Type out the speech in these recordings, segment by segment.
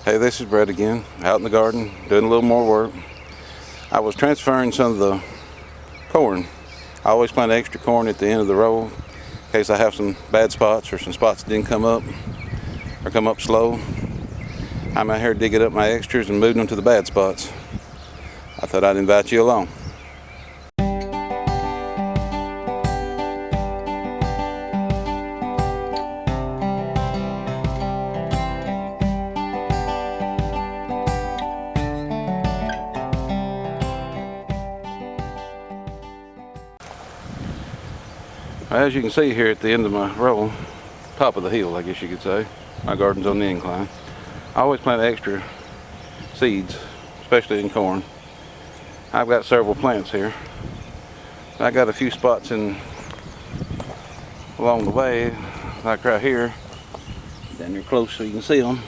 Hey, this is Brett again, out in the garden, doing a little more work. I was transferring some of the corn. I always plant extra corn at the end of the row in case I have some bad spots or some spots that didn't come up or come up slow. I'm out here digging up my extras and moving them to the bad spots. I thought I'd invite you along. As you can see here at the end of my row, top of the hill I guess you could say, my garden's on the incline. I always plant extra seeds, especially in corn. I've got several plants here. I got a few spots in along the way, like right here, down here close so you can see them.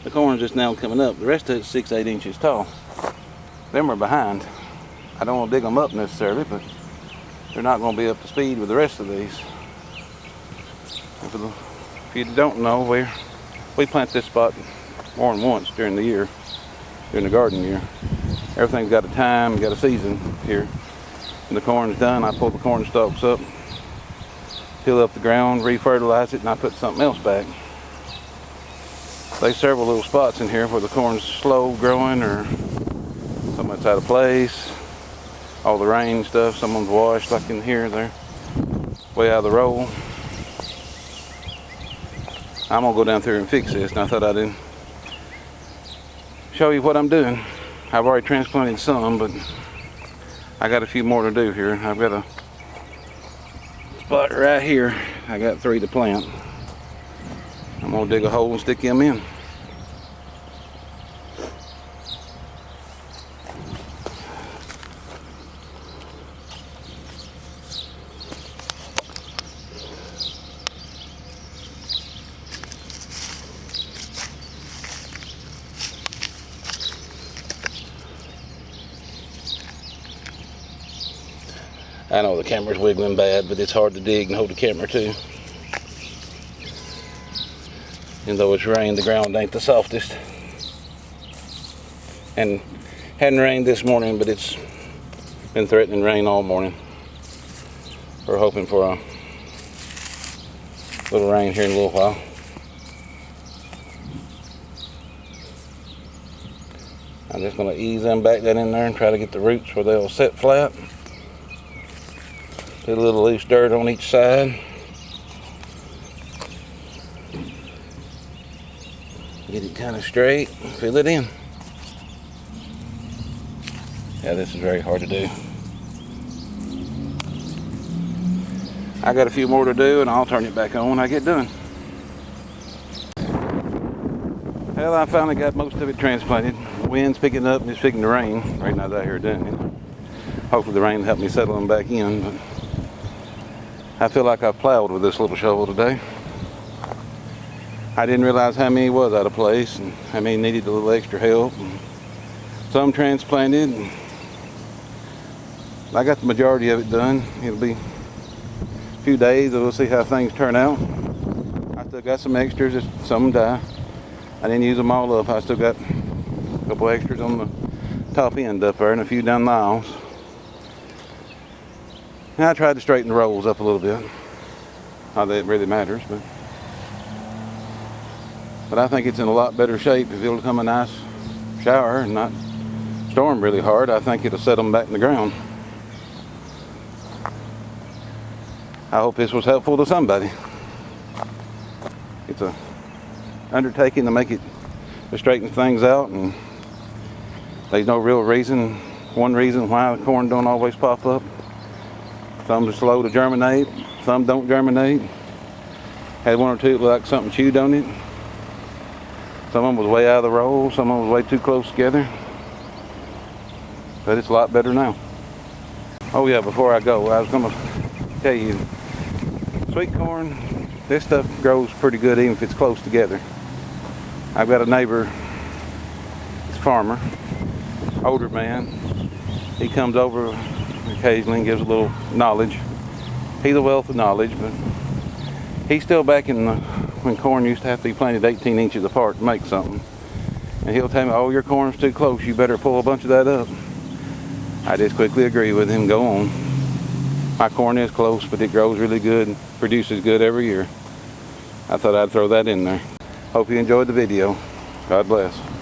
The corn's just now coming up. The rest of it's 6-8 inches tall. Them are behind. I don't want to dig them up necessarily, but they're not going to be up to speed with the rest of these. If you don't know, we plant this spot more than once during the year, during the garden year. Everything's got a time, got a season here. When the corn's done, I pull the corn stalks up, till up the ground, refertilize it, and I put something else back. There's several little spots in here where the corn's slow growing or something's out of place. All the rain stuff, someone's washed like in here, they're way out of the row. I'm gonna go down through and fix this, and I thought I'd show you what I'm doing. I've already transplanted some, but I got a few more to do here. I've got a spot right here. I got 3 to plant. I'm gonna dig a hole and stick them in. I know the camera's wiggling bad, but it's hard to dig and hold the camera too. And though it's rained, the ground ain't the softest. And hadn't rained this morning, but it's been threatening rain all morning. We're hoping for a little rain here in a little while. I'm just going to ease them back down in there and try to get the roots where they'll set flat. Put a little loose dirt on each side. Get it kind of straight, fill it in. Yeah, this is very hard to do. I got a few more to do and I'll turn it back on when I get done. Well, I finally got most of it transplanted. The wind's picking up and it's picking to rain. Right now out here doing it. Hopefully the rain will help me settle them back in, but I feel like I plowed with this little shovel today. I didn't realize how many was out of place and how many needed a little extra help. And some transplanted. And I got the majority of it done. It'll be a few days and we'll see how things turn out. I still got some extras, some die. I didn't use them all up. I still got a couple extras on the top end up there and a few down the aisles. And I tried to straighten the rolls up a little bit. Not that it really matters, but I think it's in a lot better shape. If it'll come a nice shower and not storm really hard, I think it'll set them back in the ground. I hope this was helpful to somebody. It's a undertaking to make it, to straighten things out, and there's no real reason, one reason why the corn don't always pop up. Some are slow to germinate, some don't germinate. Had one or two that looked like something chewed on it. Some of them was way out of the row, some of them was way too close together. But it's a lot better now. Oh yeah, before I go, I was gonna tell you, sweet corn, this stuff grows pretty good even if it's close together. I've got a neighbor, he's a farmer, older man. He comes over occasionally and gives a little knowledge. He's a wealth of knowledge, but he's still back in when corn used to have to be planted 18 inches apart to make something. And he'll tell me, oh, your corn's too close, you better pull a bunch of that up. I just quickly agree with him, go on. My corn is close, but it grows really good, produces good every year. I thought I'd throw that in there. Hope you enjoyed the video. God bless.